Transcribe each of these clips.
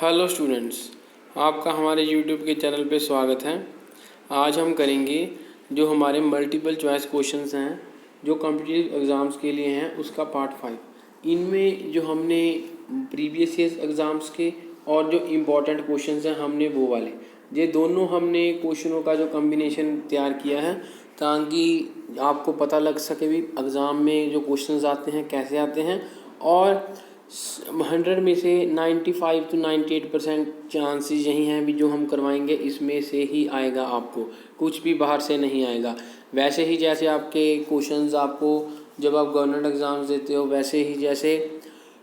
Hello students, आपका हमारे YouTube के चैनल पे स्वागत है। आज हम करेंगे जो हमारे मल्टीपल चॉइस क्वेश्चंस हैं जो कॉम्पिटिटिव एग्ज़ाम्स के लिए हैं उसका पार्ट 5। इनमें जो हमने प्रीवियस ईयर एग्ज़ाम्स के और जो इम्पोर्टेंट क्वेश्चंस हैं हमने वो वाले ये दोनों हमने क्वेश्चनों का जो कम्बिनेशन तैयार किया है ताकि आपको पता लग सके भी एग्ज़ाम में जो क्वेश्चंस आते हैं कैसे आते हैं और 100 में से 95 to 98% चांसेस यही हैं भी जो हम करवाएंगे इसमें से ही आएगा, आपको कुछ भी बाहर से नहीं आएगा। वैसे ही जैसे आपके क्वेश्चंस आपको जब आप गवर्नमेंट एग्ज़ाम्स देते हो वैसे ही जैसे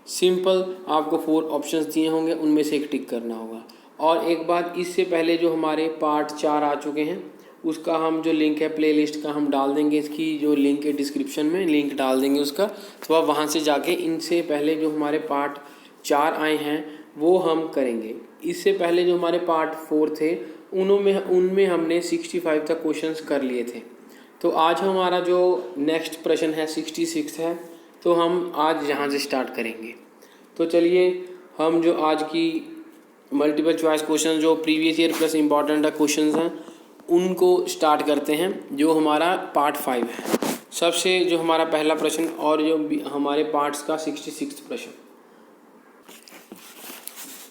सिंपल आपको 4 ऑप्शंस दिए होंगे उनमें से एक टिक करना होगा। और एक बात, इससे पहले जो हमारे पार्ट 4 आ चुके हैं उसका हम जो लिंक है प्लेलिस्ट का हम डाल देंगे, इसकी जो लिंक है डिस्क्रिप्शन में लिंक डाल देंगे उसका, तो आप वहाँ से जाके इनसे पहले जो हमारे पार्ट 4 आए हैं वो हम करेंगे। इससे पहले जो हमारे पार्ट 4 थे उनमें हमने 65 तक क्वेश्चंस कर लिए थे। तो आज हमारा जो नेक्स्ट प्रश्न है 66 है, तो हम आज यहाँ से स्टार्ट करेंगे। तो चलिए हम जो आज की मल्टीपल चॉइस क्वेश्चन जो previous year plus important questions हैं उनको स्टार्ट करते हैं। जो हमारा पार्ट 5 है, सबसे जो हमारा पहला प्रश्न और जो हमारे पार्ट्स का 66 प्रश्न।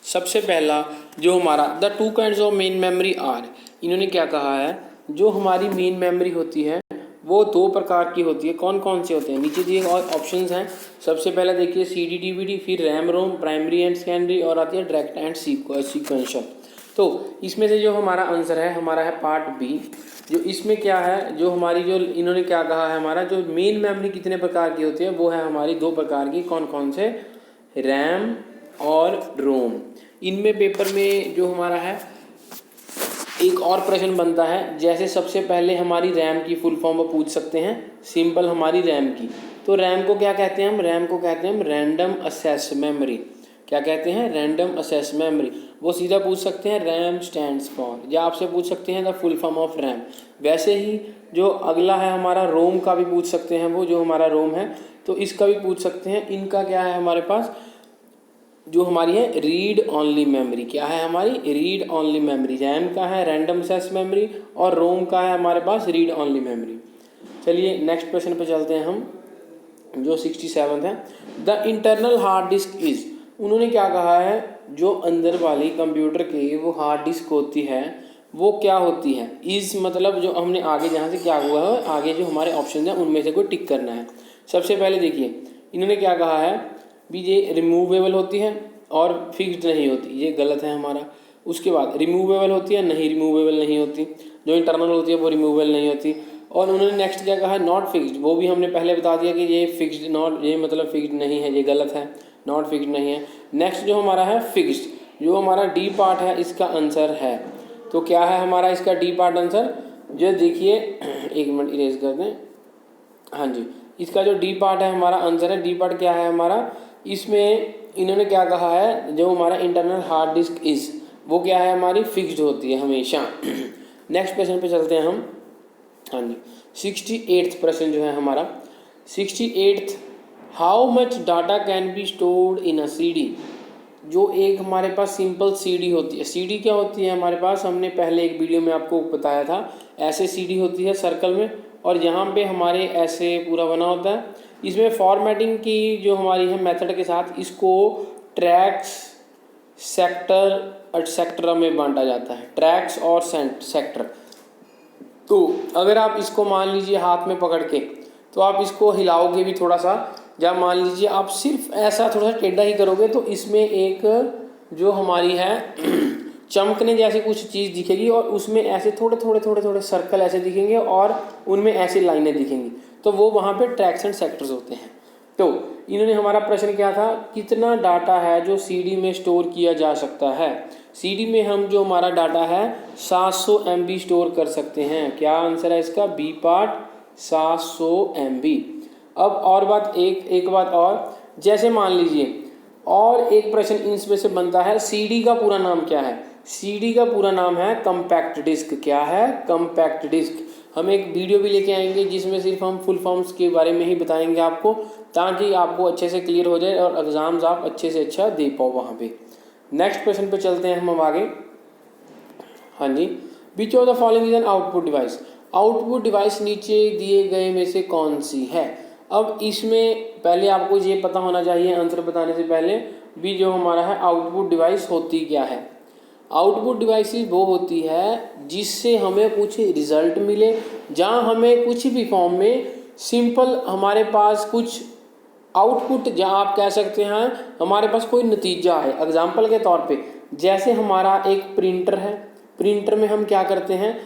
सबसे पहला जो हमारा the 2 kinds of main memory are, इन्होंने क्या कहा है जो हमारी मेन मेमोरी होती है वो 2 प्रकार की होती है। कौन कौन से होते हैं नीचे दिए और ऑप्शंस हैं। सबसे पहला देखिए CD DVD, फिर RAM ROM, primary and secondary और आती है डायरेक्ट एंड सीक्वेंशियल। तो इसमें से जो हमारा आंसर है हमारा है पार्ट बी। जो इसमें क्या है जो हमारी जो इन्होंने क्या कहा है हमारा जो मेन मेमोरी कितने प्रकार की होती है वो है हमारी 2 प्रकार की। कौन कौन से? रैम और रोम। इनमें पेपर में जो हमारा है एक और प्रश्न बनता है, जैसे सबसे पहले हमारी रैम की फुल फॉर्म पूछ सकते हैं, सिंपल हमारी रैम की। तो रैम को क्या कहते हैं हम? रैम को कहते हैं हम रैंडम एक्सेस मेमोरी। क्या कहते हैं? Random access memory. वो सीधा पूछ सकते हैं रैम स्टैंड्स फॉर, या आपसे पूछ सकते हैं the full form of RAM. वैसे ही जो अगला है हमारा रोम का भी पूछ सकते हैं, वो जो हमारा रोम है तो इसका भी पूछ सकते हैं। इनका क्या है हमारे पास जो हमारी है रीड ओनली मेमोरी। क्या है हमारी? Read only memory. रैम का है रैंडम एक्सेस मेमोरी और रोम का है हमारे पास रीड ओनली मेमोरी। चलिए नेक्स्ट प्रश्न पे चलते हैं हम जो 67 है। The internal hard disk is, उन्होंने क्या कहा है जो अंदर वाली कंप्यूटर की वो हार्ड डिस्क होती है वो क्या होती है? इस मतलब जो हमने आगे जहाँ से क्या हुआ है आगे जो हमारे ऑप्शन हैं उनमें से कोई टिक करना है। सबसे पहले देखिए इन्होंने क्या कहा है भी ये रिमूवेबल होती है और फिक्स्ड नहीं होती, ये गलत है हमारा। उसके बाद रिमूवेबल होती है, नहीं रिमूवेबल नहीं होती। जो इंटरनल होती है वो रिमूवेबल नहीं होती। और उन्होंने नेक्स्ट क्या कहा है नॉट फिक्स्ड, वो भी हमने पहले बता दिया कि ये फिक्स्ड नॉट, ये मतलब फिक्स्ड नहीं है, ये गलत है, नॉट फिक्स्ड नहीं है। नेक्स्ट जो हमारा है फिक्स्ड, जो हमारा डी पार्ट है इसका आंसर है। तो क्या है हमारा इसका डी पार्ट आंसर? जो देखिए एक मिनट इरेज कर दें। हाँ जी, इसका जो डी पार्ट है हमारा आंसर है। डी पार्ट क्या है हमारा? इसमें इन्होंने क्या कहा है जो हमारा इंटरनल हार्ड डिस्क इज वो क्या है हमारी फिक्स्ड होती है हमेशा। नेक्स्ट प्रश्न पे चलते हैं हम। हाँ जी, 68th प्रश्न जो है हमारा 68th, how much data can be stored in a CD। जो एक हमारे पास सिंपल CD होती है। CD क्या होती है हमारे पास? हमने पहले एक वीडियो में आपको बताया था। ऐसे CD होती है सर्कल में और यहाँ पे हमारे ऐसे पूरा बना होता है। इसमें फॉर्मेटिंग की जो हमारी है मेथड के साथ इसको ट्रैक्स, सेक्टर, सेक्टर में बांटा जाता है, ट्रैक्स और सेक्टर। तो अगर आप इसको मान लीजिए हाथ में पकड़ के तो आप इसको हिलाओगे भी थोड़ा सा, जब मान लीजिए आप सिर्फ ऐसा थोड़ा सा टेढ़ा ही करोगे तो इसमें एक जो हमारी है चमकने जैसी कुछ चीज़ दिखेगी और उसमें ऐसे थोड़े थोड़े थोड़े थोड़े सर्कल ऐसे दिखेंगे और उनमें ऐसी लाइनें दिखेंगी, तो वो वहाँ पे ट्रैक्स एंड सेक्टर्स होते हैं। तो इन्होंने हमारा प्रश्न क्या था, कितना डाटा है जो CD में स्टोर किया जा सकता है? CD में हम जो हमारा डाटा है 700 MB स्टोर कर सकते हैं। क्या आंसर है इसका? B part 700 MB। अब और बात एक बात और, जैसे मान लीजिए और एक प्रश्न इनमें से बनता है, CD का पूरा नाम क्या है? CD का पूरा नाम है कम्पैक्ट डिस्क। क्या है? Compact disc. हम एक वीडियो भी लेके आएंगे जिसमें सिर्फ हम फुल फॉर्म्स के बारे में ही बताएंगे आपको, ताकि आपको अच्छे से क्लियर हो जाए और एग्ज़ाम्स आप अच्छे से अच्छा दे पाओ वहाँ पे। नेक्स्ट क्वेश्चन पे चलते हैं हम आगे। हाँ जी, which of the following is an output device. Output device नीचे दिए गए में से कौन सी है। अब इसमें पहले आपको ये पता होना चाहिए आंसर बताने से पहले भी जो हमारा है आउटपुट डिवाइस होती क्या है। आउटपुट डिवाइस वो होती है जिससे हमें कुछ रिजल्ट मिले, जहाँ हमें कुछ भी फॉर्म में सिंपल हमारे पास कुछ आउटपुट, जहाँ आप कह सकते हैं हमारे पास कोई नतीजा है। एग्जाम्पल के तौर पे जैसे हमारा एक प्रिंटर है, प्रिंटर में हम क्या करते हैं,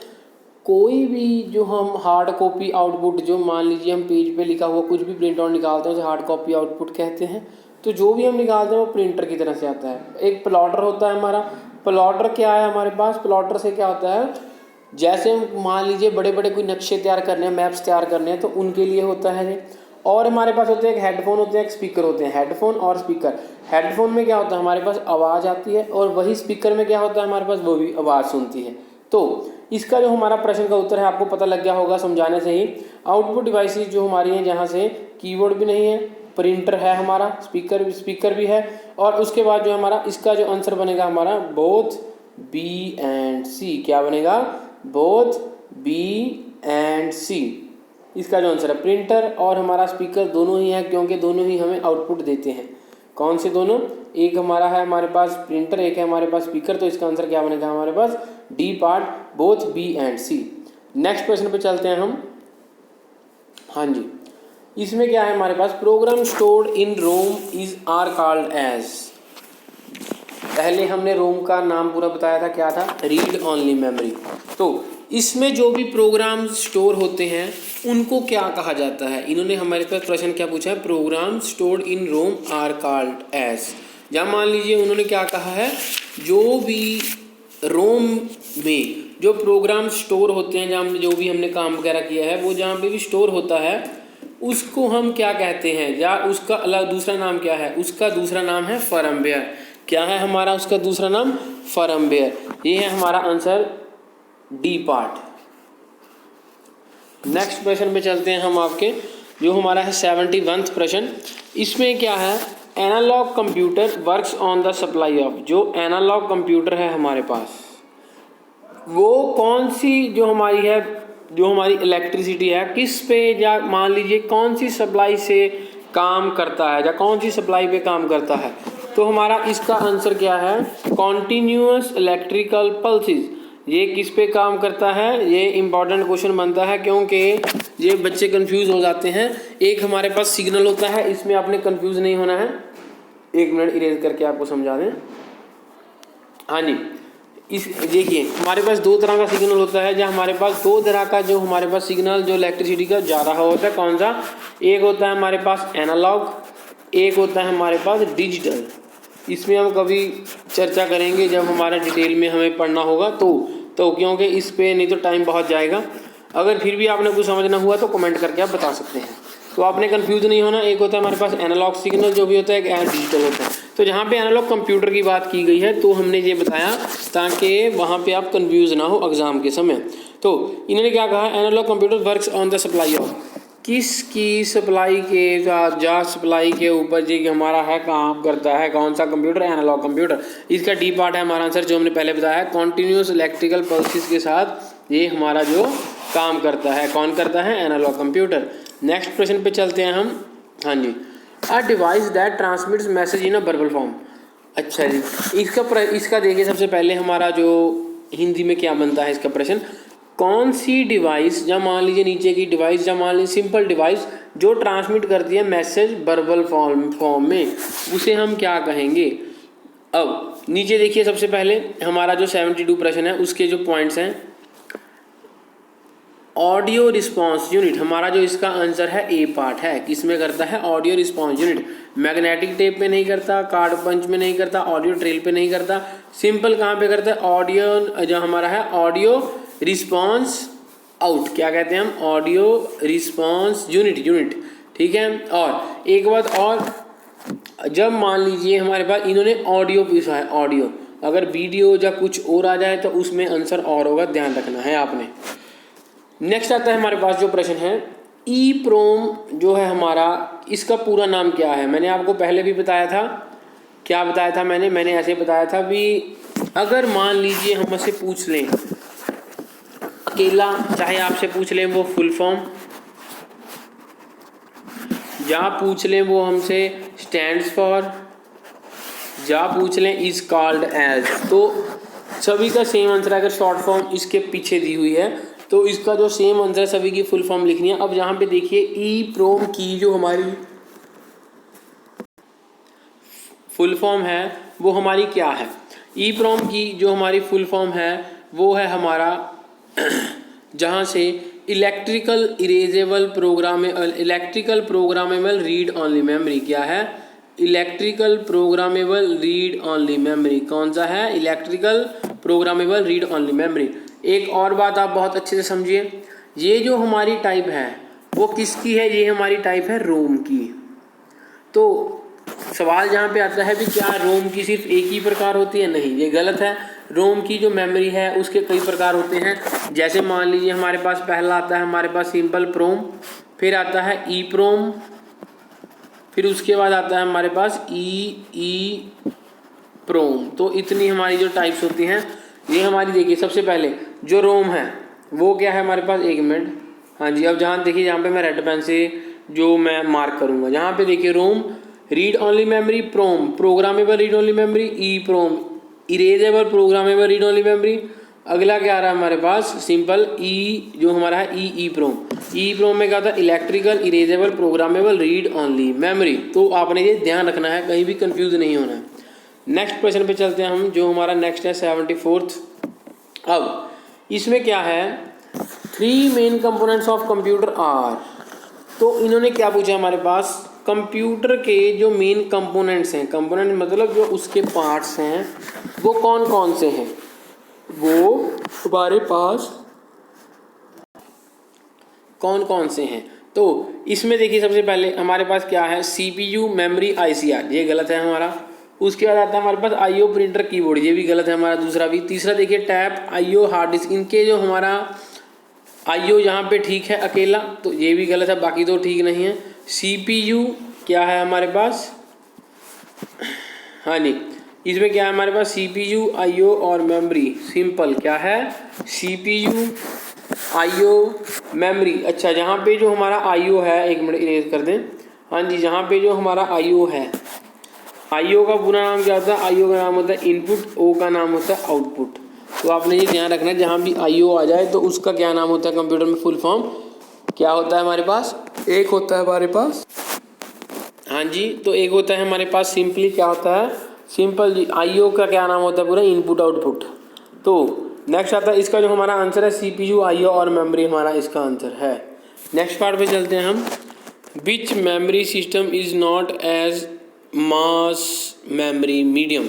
कोई भी जो हम हार्ड कॉपी आउटपुट, जो मान लीजिए हम पेज पे लिखा हुआ कुछ भी प्रिंट आउट निकालते हैं उसे हार्ड कॉपी आउटपुट कहते हैं। तो जो भी हम निकालते हैं वो प्रिंटर की तरह से आता है। एक प्लॉटर होता है हमारा, प्लॉटर क्या है हमारे पास, प्लॉटर से क्या होता है, जैसे मान लीजिए बड़े बड़े कोई नक्शे तैयार करने हैं, मैप्स तैयार करने हैं, तो उनके लिए होता है ये। और हमारे पास होते हैं एक हेडफोन होते हैं, एक स्पीकर होते हैं, हेडफोन और स्पीकर। हेडफोन में क्या होता है हमारे पास आवाज़ आती है, और वही स्पीकर में क्या होता है हमारे पास, वो भी आवाज़ सुनती है। तो इसका जो हमारा प्रश्न का उत्तर है आपको पता लग गया होगा समझाने से ही। आउटपुट डिवाइसेस जो हमारी हैं, जहाँ से कीबोर्ड भी नहीं है, प्रिंटर है हमारा, स्पीकर भी है, और उसके बाद जो हमारा इसका जो आंसर बनेगा हमारा बोथ बी एंड सी। क्या बनेगा, बोथ बी एंड सी। इसका जो आंसर है प्रिंटर और हमारा स्पीकर दोनों ही है, क्योंकि दोनों ही हमें आउटपुट देते हैं। कौन से दोनों, एक हमारा है हमारे पास प्रिंटर, एक है हमारे पास स्पीकर। तो इसका आंसर क्या बनेगा हमारे पास, D part, both B and C. Next question पे चलते हैं हम। हाँ जी, इसमें क्या है हमारे पास, program stored in ROM is are called as. पहले हमने रोम का नाम पूरा बताया था, क्या था, रीड ओनली मेमोरी। तो इसमें जो भी प्रोग्राम स्टोर होते हैं उनको क्या कहा जाता है। इन्होंने हमारे पास प्रश्न क्या पूछा है, program stored in ROM are called as. जहाँ मान लीजिए उन्होंने क्या कहा है, जो भी रोम में जो प्रोग्राम स्टोर होते हैं, जहाँ जो भी हमने काम वगैरह किया है, वो जहाँ पे भी स्टोर होता है उसको हम क्या कहते हैं, या उसका अलग दूसरा नाम क्या है, उसका दूसरा नाम है फर्मवेयर। क्या है हमारा उसका दूसरा नाम, फर्मवेयर। ये है हमारा आंसर डी पार्ट। नेक्स्ट प्रश्न पे चलते हैं हम आपके, जो हमारा है 71वां प्रश्न। इसमें क्या है, analogue computer works on the supply of. जो एनालॉग कंप्यूटर है हमारे पास, वो कौन सी जो हमारी है, जो हमारी इलेक्ट्रिसिटी है, किस पे, या मान लीजिए कौन सी सप्लाई से काम करता है, या कौन सी सप्लाई पे काम करता है। तो हमारा इसका आंसर क्या है, कॉन्टीन्यूअस इलेक्ट्रिकल पल्सेस। ये किस पे काम करता है, ये इंपॉर्टेंट क्वेश्चन बनता है, क्योंकि ये बच्चे कंफ्यूज हो जाते हैं। एक हमारे पास सिग्नल होता है, इसमें आपने कंफ्यूज नहीं होना है। एक मिनट इरेज करके आपको समझा दें। हाँ जी, इस देखिए हमारे पास दो तरह का सिग्नल होता है, जहाँ हमारे पास दो तरह का जो हमारे पास सिग्नल जो इलेक्ट्रिसिटी का जा रहा होता है, कौन सा, एक होता है हमारे पास एनालॉग, एक होता है हमारे पास डिजिटल। इसमें हम कभी चर्चा करेंगे जब हमारा डिटेल में हमें पढ़ना होगा, तो क्योंकि इस पे नहीं तो टाइम बहुत जाएगा। अगर फिर भी आपने कुछ समझना हुआ तो कमेंट करके आप बता सकते हैं। तो आपने कंफ्यूज नहीं होना। एक होता है हमारे पास एनालॉग सिग्नल जो भी होता है, एक डिजिटल होता है। तो जहाँ पे एनालॉग कंप्यूटर की बात की गई है, तो हमने ये बताया ताकि वहाँ पे आप कंफ्यूज ना हो एग्जाम के समय। तो इन्होंने क्या कहा, analog computer works on the supply of, किसकी सप्लाई के साथ, जा सप्लाई के ऊपर जी हमारा है काम करता है, कौन सा कंप्यूटर, एनालॉग कंप्यूटर। इसका डी पार्ट है हमारा आंसर, जो हमने पहले बताया है, कॉन्टीन्यूस इलेक्ट्रिकल पल्सेस के साथ ये हमारा जो काम करता है, कौन करता है, एनालॉग कंप्यूटर। नेक्स्ट प्रश्न पे चलते हैं हम। हाँ जी, a device that transmits message in a verbal form. अच्छा जी, इसका देखिए सबसे पहले हमारा जो हिंदी में क्या बनता है इसका प्रश्न, कौन सी डिवाइस, या मान लीजिए नीचे की डिवाइस, या मान लीजिए सिंपल डिवाइस जो ट्रांसमिट करती है मैसेज वर्बल फॉर्म में, उसे हम क्या कहेंगे। अब नीचे देखिए सबसे पहले हमारा जो 72 प्रश्न है उसके जो पॉइंट्स हैं, ऑडियो रिस्पांस यूनिट, हमारा जो इसका आंसर है ए पार्ट है, किसमें करता है, audio response unit. Magnetic tape में नहीं करता, कार्ड पंच में नहीं करता, ऑडियो ट्रेल पे नहीं करता, सिंपल कहाँ पे करता है, ऑडियो जो हमारा है ऑडियो रिस्पांस आउट, क्या कहते हैं हम, ऑडियो रिस्पांस यूनिट। ठीक है। और एक बात और, जब मान लीजिए हमारे पास इन्होंने ऑडियो पूछा है, ऑडियो, अगर वीडियो या कुछ और आ जाए तो उसमें आंसर और होगा, ध्यान रखना है आपने। नेक्स्ट आता है हमारे पास जो प्रश्न है, EEPROM जो है हमारा, इसका पूरा नाम क्या है। मैंने आपको पहले भी बताया था क्या बताया था मैंने ऐसे बताया था भी अगर मान लीजिए हम हमसे पूछ लें अकेला, चाहे आपसे पूछ लें वो फुल फॉर्म, या पूछ लें वो हमसे स्टैंड्स फॉर, या पूछ लें इज कॉल्ड एज, तो सभी का सेम आंसर है। अगर शॉर्ट फॉर्म इसके पीछे दी हुई है तो इसका जो सेम आंसर सभी की फुल फॉर्म लिखनी है। अब यहाँ पे देखिए ई प्रोम की जो हमारी फुल फॉर्म है वो हमारी क्या है। ई प्रोम की जो हमारी फुल फॉर्म है वो है हमारा जहाँ से electrical programmable read only memory, क्या है electrical programmable read only memory, कौन सा है electrical programmable read only memory. एक और बात आप बहुत अच्छे से समझिए, ये जो हमारी टाइप है वो किसकी है, ये हमारी टाइप है रोम की। तो सवाल जहाँ पे आता है भी क्या रोम की सिर्फ एक ही प्रकार होती है, नहीं ये गलत है। रोम की जो मेमोरी है उसके कई प्रकार होते हैं। जैसे मान लीजिए हमारे पास पहला आता है हमारे पास सिंपल प्रोम, फिर आता है ई प्रोम, फिर उसके बाद आता है हमारे पास ई प्रोम। तो इतनी हमारी जो टाइप्स होती हैं ये हमारी, देखिए सबसे पहले जो रोम है वो क्या है हमारे पास, एक मिनट, हाँ जी। अब जहाँ देखिए यहाँ पे मैं रेड पेन से जो मैं मार्क करूँगा, जहाँ पे देखिए ROM read only memory, PROM programmable read only memory, E PROM erasable programmable read only memory. अगला क्या आ रहा है हमारे पास सिंपल ई जो हमारा है ई प्रोम में क्या था electrical erasable programmable read only memory. तो आपने ये ध्यान रखना है, कहीं भी कंफ्यूज नहीं होना है। नेक्स्ट क्वेश्चन पे चलते हैं हम, जो हमारा नेक्स्ट है 74th। अब इसमें क्या है 3 main components of computer are. तो इन्होंने क्या पूछा हमारे पास, कंप्यूटर के जो मेन कंपोनेंट्स हैं, कंपोनेंट मतलब जो उसके पार्ट्स हैं वो कौन कौन से हैं, वो हमारे पास कौन कौन से हैं। तो इसमें देखिए सबसे पहले हमारे पास क्या है CPU मेमोरी ICR, ये गलत है हमारा। उसके बाद आता है हमारे पास IO प्रिंटर कीबोर्ड, ये भी गलत है हमारा, दूसरा भी। तीसरा देखिए टैप IO हार्ड डिस्क, इनके जो हमारा IO यहाँ पे ठीक है अकेला, तो ये भी गलत है, बाकी तो ठीक नहीं है। CPU क्या है हमारे पास, हाँ जी, इसमें क्या है हमारे पास CPU IO और मेमोरी, सिंपल क्या है CPU IO मेमोरी। अच्छा जहाँ पे जो हमारा IO है, एक मिनट इरेज कर दें, हाँ जी, जहाँ पे जो हमारा IO है, IO का पूरा नाम क्या होता है, IO का नाम होता है इनपुट, O का नाम होता है आउटपुट। तो आपने ये ध्यान रखना है, जहाँ भी IO आ जाए तो उसका क्या नाम होता है कंप्यूटर में, फुल फॉर्म क्या होता है हमारे पास, एक होता है हमारे पास, हाँ जी, तो एक होता है हमारे पास सिंपली क्या होता है, सिंपल जी IO का क्या नाम होता है पूरा, इनपुट आउटपुट। तो नेक्स्ट आता है इसका जो हमारा आंसर है CPU IO और मेमोरी हमारा इसका आंसर है। नेक्स्ट पार्ट पे चलते हैं हम, which memory system is not as mass memory medium.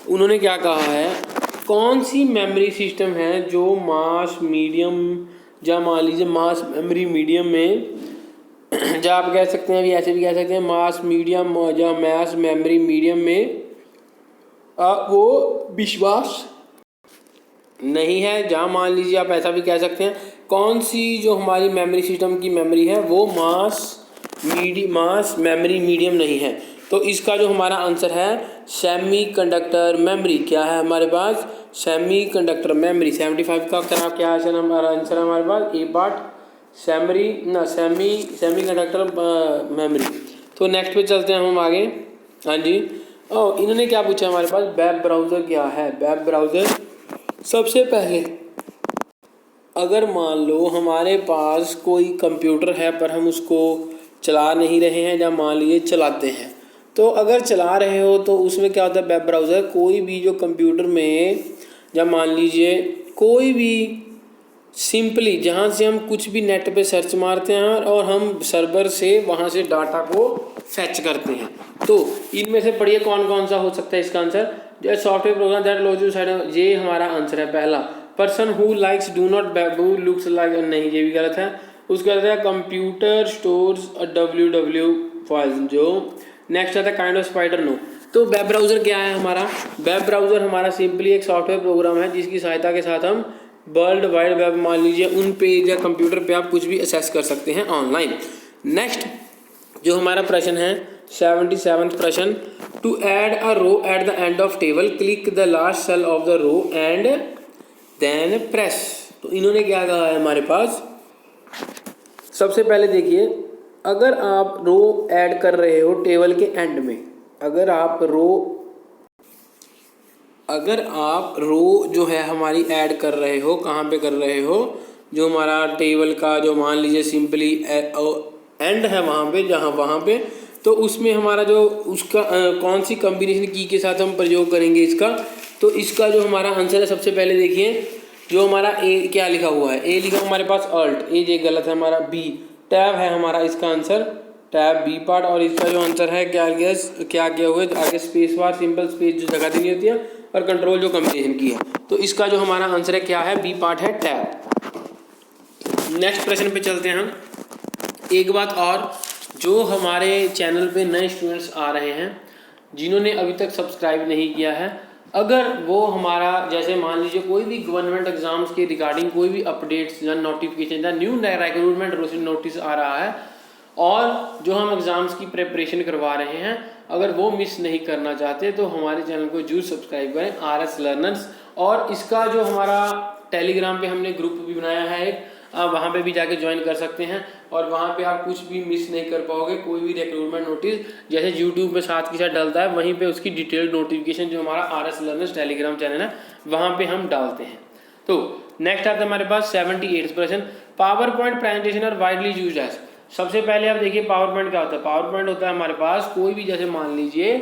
उन्होंने क्या कहा है, कौन सी मेमोरी सिस्टम है जो मास मीडियम, या मान लीजिए मास मेमोरी मीडियम में, या आप कह सकते हैं अभी ऐसे भी कह सकते हैं मास मीडियम या मास मेमोरी मीडियम में वो विश्वास नहीं है, जहाँ मान लीजिए आप ऐसा भी कह सकते हैं कौन सी जो हमारी मेमोरी सिस्टम की मेमोरी है वो मास मेमोरी मीडियम नहीं है। तो इसका जो हमारा आंसर है सेमीकंडक्टर मेमोरी, क्या है हमारे पास सेमीकंडक्टर मेमोरी। 75 का क्या आंसर हमारा आंसर है हमारे पास, ए पार्ट सेमीकंडक्टर मेमोरी। तो नेक्स्ट पे चलते हैं हम आगे, हाँ जी। इन्होंने क्या पूछा हमारे पास, वेब ब्राउज़र क्या है। वेब ब्राउज़र सबसे पहले अगर मान लो हमारे पास कोई कंप्यूटर है पर हम उसको चला नहीं रहे हैं, या मान लीजिए चलाते हैं, तो अगर चला रहे हो तो उसमें क्या होता है वेब ब्राउज़र, कोई भी जो कंप्यूटर में, या मान लीजिए कोई भी सिंपली जहाँ से हम कुछ भी नेट पे सर्च मारते हैं और हम सर्वर से वहाँ से डाटा को फैच करते हैं। तो इनमें से पढ़िए कौन कौन सा हो सकता है इसका आंसर, जो software program that lodge you side, ये हमारा आंसर है पहला। Person who likes do not who looks like, नहीं ये भी गलत है। उसके बाद है कंप्यूटर स्टोर्स www फाइल्स, जो नेक्स्ट आता है काइंड ऑफ स्पाइडर, नो। तो वेब ब्राउज़र क्या है हमारा, वेब ब्राउज़र हमारा सिंपली एक सॉफ्टवेयर प्रोग्राम है जिसकी सहायता के साथ हम वर्ल्ड वाइड वेब, मान लीजिए उन पेज या कंप्यूटर पे आप कुछ भी एक्सेस कर सकते हैं ऑनलाइन। नेक्स्ट जो हमारा प्रश्न है 77वां प्रश्न, to add a row at the end of table click the last cell of the row and then press. तो इन्होंने क्या कहा है हमारे पास, सबसे पहले देखिए, अगर आप रो ऐड कर रहे हो टेबल के एंड में, अगर आप रो जो है हमारी ऐड कर रहे हो, कहाँ पे कर रहे हो, जो हमारा टेबल का जो मान लीजिए सिंपली एंड है वहाँ पे, जहाँ वहाँ पे, तो उसमें हमारा जो उसका कौन सी कॉम्बिनेशन की के साथ हम प्रयोग करेंगे इसका, तो इसका जो हमारा आंसर है, सबसे पहले देखिए जो हमारा ए क्या लिखा हुआ है, ए लिखा हमारे पास अल्ट, ए ये गलत है हमारा, बी टैब है हमारा इसका आंसर, टैब बी पार्ट, और इसका जो आंसर है क्या किया हुआ है, आगे स्पेस बार सिंपल स्पेस जो जगह देनी होती है और कंट्रोल जो कॉम्बिनेशन की है, तो इसका जो हमारा आंसर है क्या है, बी पार्ट है टैब। नेक्स्ट प्रश्न पे चलते हैं हम। एक बात और, जो हमारे चैनल पे नए स्टूडेंट्स आ रहे हैं जिन्होंने अभी तक सब्सक्राइब नहीं किया है, अगर वो हमारा जैसे मान लीजिए कोई भी गवर्नमेंट एग्जाम्स के रिगार्डिंग कोई भी अपडेट्स या नोटिफिकेशन या न्यू रिक्रूटमेंट नोटिस आ रहा है और जो हम एग्ज़ाम्स की प्रिपरेशन करवा रहे हैं, अगर वो मिस नहीं करना चाहते तो हमारे चैनल को जरूर सब्सक्राइब करें, RS लर्नर्स। और इसका जो हमारा टेलीग्राम पे हमने ग्रुप भी बनाया है एक, आप वहाँ पे भी जाके ज्वाइन कर सकते हैं और वहाँ पे आप कुछ भी मिस नहीं कर पाओगे, कोई भी रिक्रूटमेंट नोटिस जैसे यूट्यूब पे साथ के साथ डलता है, वहीं पे उसकी डिटेल्ड नोटिफिकेशन जो हमारा RS लर्नर्स टेलीग्राम चैनल है वहाँ पे हम डालते हैं। तो नेक्स्ट आता है हमारे पास 78 प्रश्न, PowerPoint presentation are widely used as. सबसे पहले आप देखिए पावर पॉइंट क्या होता है। पावर पॉइंट होता है हमारे पास कोई भी, जैसे मान लीजिए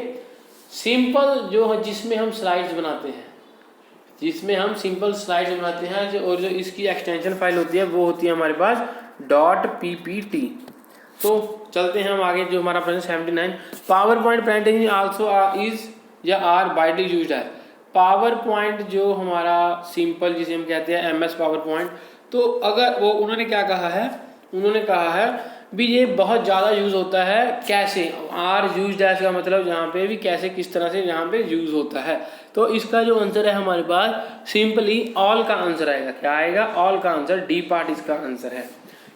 सिंपल जो है जिसमें हम स्लाइड्स बनाते हैं, जिसमें हम सिंपल स्लाइड्स बनाते हैं, और जो इसकी एक्सटेंशन फाइल होती है वो होती है हमारे पास .ppt। तो चलते हैं हम आगे, जो हमारा प्रश्न 79, power point presentation also is या आर वाइडली यूज्ड है। पावर पॉइंट जो हमारा सिंपल जिसे हम कहते हैं MS पावर पॉइंट, तो अगर वो उन्होंने क्या कहा है, उन्होंने कहा है भी ये बहुत ज़्यादा यूज़ होता है कैसे, आर यूज एज का मतलब यहाँ पे भी कैसे किस तरह से यहाँ पे यूज़ होता है। तो इसका जो आंसर है हमारे पास सिंपली ऑल का आंसर आएगा। क्या आएगा? ऑल का आंसर, डी पार्ट इसका आंसर है।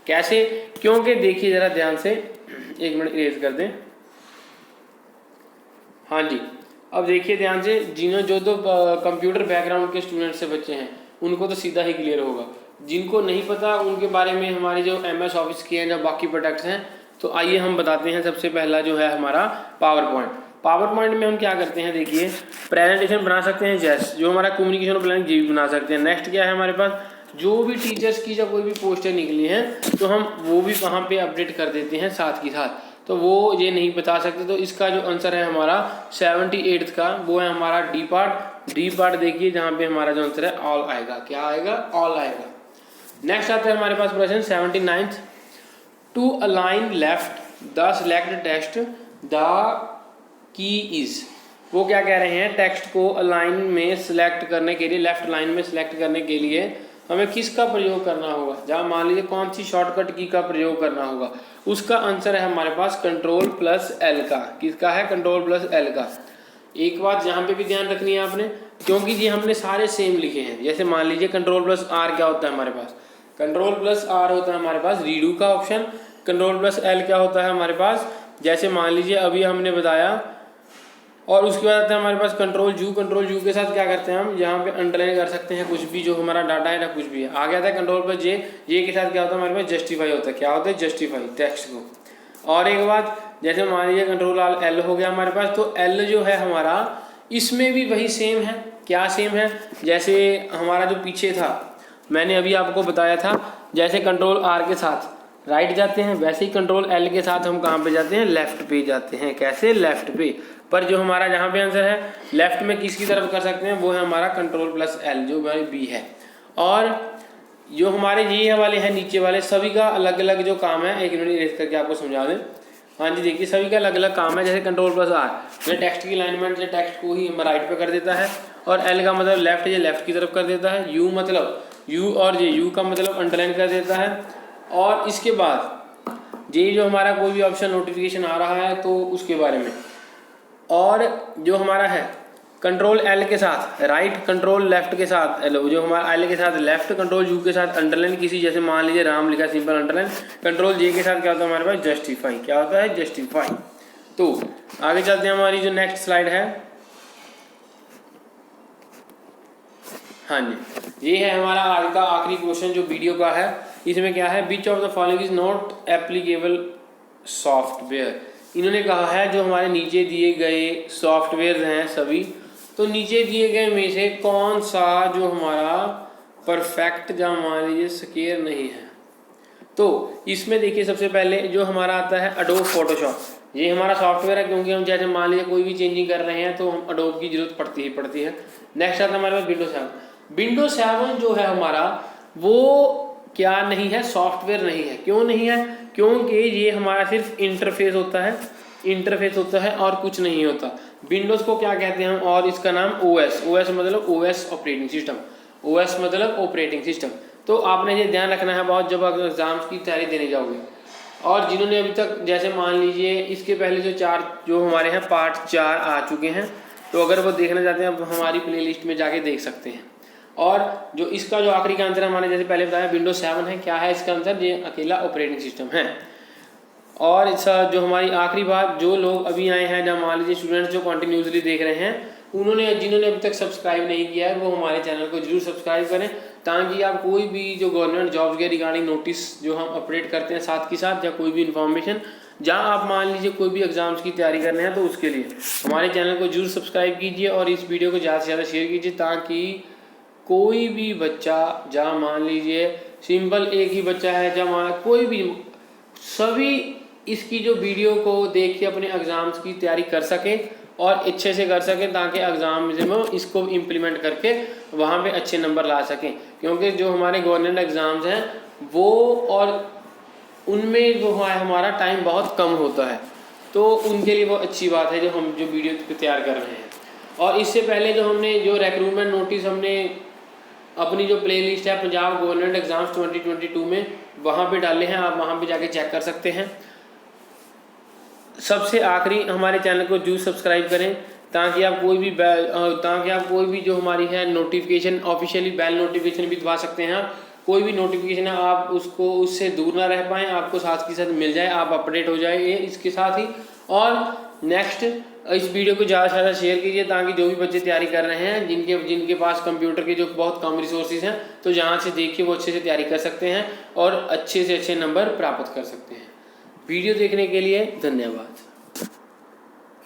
कैसे? क्योंकि देखिए ज़रा ध्यान से, एक मिनट इरेज कर दें। हाँ जी, अब देखिए ध्यान से, जो कंप्यूटर बैकग्राउंड के स्टूडेंट से बच्चे हैं उनको तो सीधा ही क्लियर होगा, जिनको नहीं पता उनके बारे में हमारे जो MS ऑफिस के हैं, जो बाकी प्रोडक्ट्स हैं, तो आइए हम बताते हैं। सबसे पहला जो है हमारा पावर पॉइंट। पावर पॉइंट में हम क्या करते हैं, देखिए प्रेजेंटेशन बना सकते हैं, जैसे जो हमारा कम्युनिकेशन प्लानिंग जी भी बना सकते हैं। नेक्स्ट क्या है हमारे पास, जो भी टीचर्स की जो कोई भी पोस्टर निकली हैं तो हम वो भी वहाँ पे अपडेट कर देते हैं साथ के साथ, तो वो ये नहीं बता सकते। तो इसका जो आंसर है हमारा 78 का, वो है हमारा डी पार्ट। डी पार्ट देखिए जहाँ पे हमारा जो आंसर है ऑल आएगा। क्या आएगा? ऑल आएगा। नेक्स्ट आता है हमारे पास प्रश्न 79, to align left the select text the key is. वो क्या कह रहे हैं, टेक्स्ट को अलाइन में सिलेक्ट करने के लिए, लेफ्ट लाइन में सिलेक्ट करने के लिए हमें किसका प्रयोग करना होगा, जहाँ मान लीजिए कौन सी शॉर्टकट की का प्रयोग करना होगा। उसका आंसर है हमारे पास Ctrl+L का। किसका है? Ctrl+L का। एक बात यहाँ पे भी ध्यान रखनी है आपने, क्योंकि ये हमने सारे सेम लिखे हैं। जैसे मान लीजिए Ctrl+R क्या होता है हमारे पास, Ctrl+R होता है हमारे पास रीडू का ऑप्शन। Ctrl+L क्या होता है हमारे पास, जैसे मान लीजिए अभी हमने बताया। और उसके बाद आता है हमारे पास Ctrl+U के साथ क्या करते हैं हम, यहाँ पे अंडरलाइन कर सकते हैं कुछ भी जो हमारा डाटा है ना, कुछ भी है। आगे आता है Ctrl+J। जे के साथ क्या होता है हमारे पास, जस्टिफाई होता है। क्या होता है? जस्टिफाई टेक्स्ट को। और एक बात, जैसे मान लीजिए Ctrl+L हो गया हमारे पास, तो L जो है हमारा, इसमें भी वही सेम है। क्या सेम है? जैसे हमारा जो पीछे था, मैंने अभी आपको बताया था, जैसे Ctrl+R के साथ राइट जाते हैं, वैसे ही Ctrl+L के साथ हम कहाँ पे जाते हैं, लेफ्ट पे जाते हैं। कैसे? लेफ्ट पे। पर जो हमारा जहाँ पे आंसर है लेफ्ट में किसकी तरफ कर सकते हैं, वो है हमारा Ctrl+L जो हमारी बी है। और जो हमारे ये वाले हैं नीचे वाले, सभी का अलग अलग जो काम है, एक मिनट इरेज करके आपको समझा दें। हाँ जी, देखिए सभी का अलग अलग काम है। जैसे Ctrl+R ये टेक्स्ट की अलाइनमेंट से टेक्स्ट को ही राइट पे कर देता है, और L का मतलब लेफ्ट, ये लेफ्ट की तरफ कर देता है। U मतलब U, और ये U का मतलब अंडरलाइन कर देता है। और इसके बाद ये जो हमारा कोई भी ऑप्शन नोटिफिकेशन आ रहा है तो उसके बारे में, और जो हमारा है Ctrl+L के साथ राइट, कंट्रोल लेफ्ट के साथ जो हमारा L के साथ लेफ्ट, Ctrl+U के साथ अंडरलाइन किसी, जैसे मान लीजिए राम लिखा सिंपल अंडरलाइन। Ctrl+J के साथ क्या होता है हमारे पास, जस्टिफाई। क्या होता है? जस्टिफाई। तो आगे चलते हैं, हमारी जो नेक्स्ट स्लाइड है, हाँ जी, ये है हमारा आज का आखिरी क्वेश्चन जो वीडियो का है। इसमें क्या है, विच of the following is not applicable software. इन्होंने कहा है जो हमारे नीचे दिए गए सॉफ्टवेयर हैं सभी, तो नीचे दिए गए में से कौन सा जो हमारा परफेक्ट या मान लीजिए स्क्वेयर नहीं है। तो इसमें देखिए सबसे पहले जो हमारा आता है अडोब फोटोशॉप, ये हमारा सॉफ्टवेयर है, क्योंकि हम जैसे मान लीजिए कोई भी चेंजिंग कर रहे हैं तो हम अडोब की जरूरत पड़ती है। नेक्स्ट आता है हमारे पास विंडो 7। विंडो 7 जो है हमारा वो क्या नहीं है, सॉफ्टवेयर नहीं है। क्यों नहीं है, क्योंकि ये हमारा सिर्फ इंटरफेस होता है और कुछ नहीं होता। विंडोज को क्या कहते हैं हम, और इसका नाम ओएस मतलब ओएस ऑपरेटिंग सिस्टम। तो आपने ये ध्यान रखना है बहुत जब आप एग्जाम्स की तैयारी देने जाओगे। और जिन्होंने अभी तक जैसे मान लीजिए इसके पहले जो हमारे हैं पार्ट 4 आ चुके हैं, तो अगर वो देखना चाहते हैं हमारी प्लेलिस्ट में जाके देख सकते हैं। और जो इसका जो आखिरी का आंसर हमारे जैसे पहले बताया विंडोज 7 है, क्या है इसका आंसर, ये अकेला ऑपरेटिंग सिस्टम है। और इसका जो हमारी आखिरी बात, जो लोग अभी आए हैं या मान लीजिए स्टूडेंट्स जो कंटिन्यूसली देख रहे हैं, जिन्होंने अभी तक सब्सक्राइब नहीं किया है वो हमारे चैनल को जरूर सब्सक्राइब करें, ताकि आप कोई भी जो गवर्नमेंट जॉब्स के रिगार्डिंग नोटिस जो हम अपडेट करते हैं साथ के साथ, या कोई भी इन्फॉर्मेशन जहाँ आप मान लीजिए कोई भी एग्जाम्स की तैयारी कर रहे हैं, तो उसके लिए हमारे चैनल को जरूर सब्सक्राइब कीजिए और इस वीडियो को ज़्यादा से ज़्यादा शेयर कीजिए, ताकि कोई भी बच्चा, जहाँ मान लीजिए सिंपल एक ही बच्चा है, जहाँ कोई भी, सभी इसकी जो वीडियो को देख के अपने एग्ज़ाम्स की तैयारी कर सकें और अच्छे से कर सकें, ताकि एग्ज़ाम में इसको इम्प्लीमेंट करके वहाँ पे अच्छे नंबर ला सकें। क्योंकि जो हमारे गवर्नमेंट एग्ज़ाम्स हैं वो, और उनमें जो है हमारा टाइम बहुत कम होता है, तो उनके लिए वो अच्छी बात है जो हम जो वीडियो तैयार कर रहे हैं। और इससे पहले जो हमने जो रिक्रूटमेंट नोटिस हमने अपनी जो प्लेलिस्ट है पंजाब गवर्नमेंट एग्ज़ाम्स 2022 में वहाँ पे डाले हैं, आप वहाँ पे जाके चेक कर सकते हैं। सबसे आखिरी हमारे चैनल को जरूर सब्सक्राइब करें, ताकि आप कोई भी जो हमारी है नोटिफिकेशन, ऑफिशियली बेल नोटिफिकेशन भी दबा सकते हैं। कोई भी नोटिफिकेशन है आप उससे दूर ना रह पाएँ, आपको साथ के साथ मिल जाए, आप अपडेट हो जाए इसके साथ ही। और नेक्स्ट इस वीडियो को ज़्यादा से ज़्यादा शेयर कीजिए, ताकि जो भी बच्चे तैयारी कर रहे हैं जिनके पास कंप्यूटर के जो बहुत कम रिसोर्सेज हैं, तो जहाँ से देखिए वो अच्छे से तैयारी कर सकते हैं और अच्छे से अच्छे नंबर प्राप्त कर सकते हैं। वीडियो देखने के लिए धन्यवाद।